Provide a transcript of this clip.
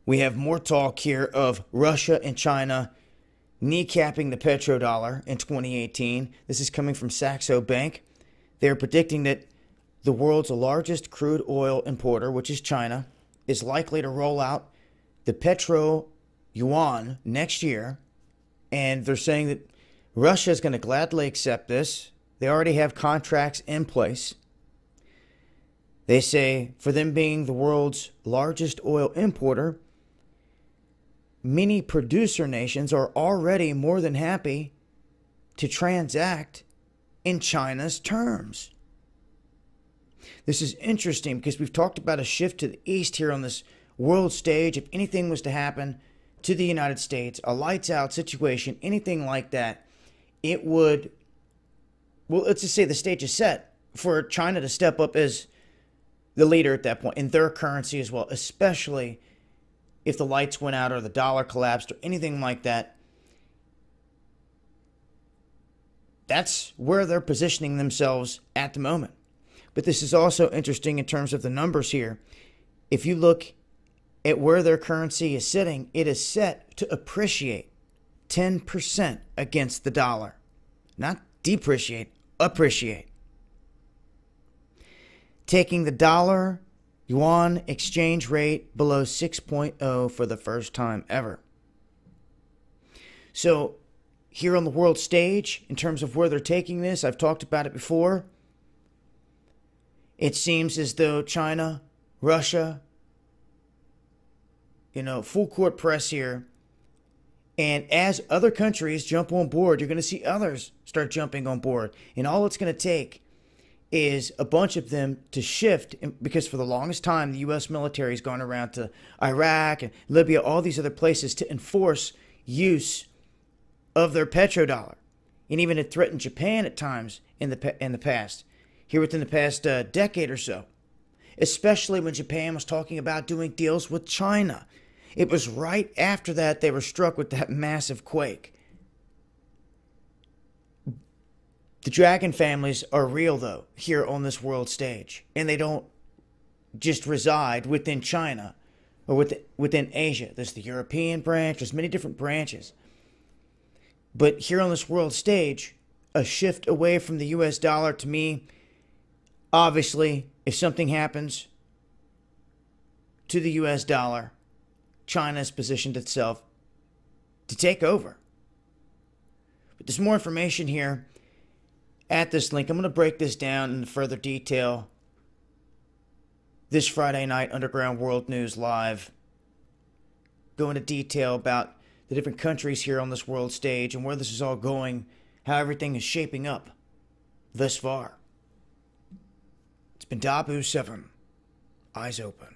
We have more talk here of Russia and China kneecapping the petrodollar in 2018. This is coming from Saxo Bank. They're predicting that the world's largest crude oil importer, which is China, is likely to roll out the Petro Yuan next year. And they're saying that Russia is going to gladly accept this. They already have contracts in place. They say for them being the world's largest oil importer, many producer nations are already more than happy to transact in China's terms. This is interesting because we've talked about a shift to the east here on this world stage. If anything was to happen to the United States, a lights out situation, anything like that, it would, well, let's just say the stage is set for China to step up as the leader at that point in their currency as well, especially if the lights went out or the dollar collapsed or anything like that. That's where they're positioning themselves at the moment. But this is also interesting in terms of the numbers here. If you look at where their currency is sitting, it is set to appreciate 10% against the dollar. Not depreciate, appreciate. Taking the dollar yuan exchange rate below 6.0 for the first time ever. So here on the world stage, in terms of where they're taking this, I've talked about it before. It seems as though China, Russia, full court press here. And as other countries jump on board, you're going to see others start jumping on board. And all it's going to take is a bunch of them to shift, because for the longest time, the U.S. military has gone around to Iraq and Libya, all these other places to enforce use of their petrodollar. And even it threatened Japan at times in the past, here within the past decade or so, especially when Japan was talking about doing deals with China. It was right after that they were struck with that massive quake. The dragon families are real, though, here on this world stage. And they don't just reside within China or within Asia. There's the European branch. There's many different branches. But here on this world stage, a shift away from the U.S. dollar, to me, obviously, if something happens to the U.S. dollar, China has positioned itself to take over. But there's more information here at this link. I'm going to break this down in further detail this Friday night, Underground World News Live. Go into detail about the different countries here on this world stage and where this is all going, how everything is shaping up thus far. It's been Dabu 7. Eyes open.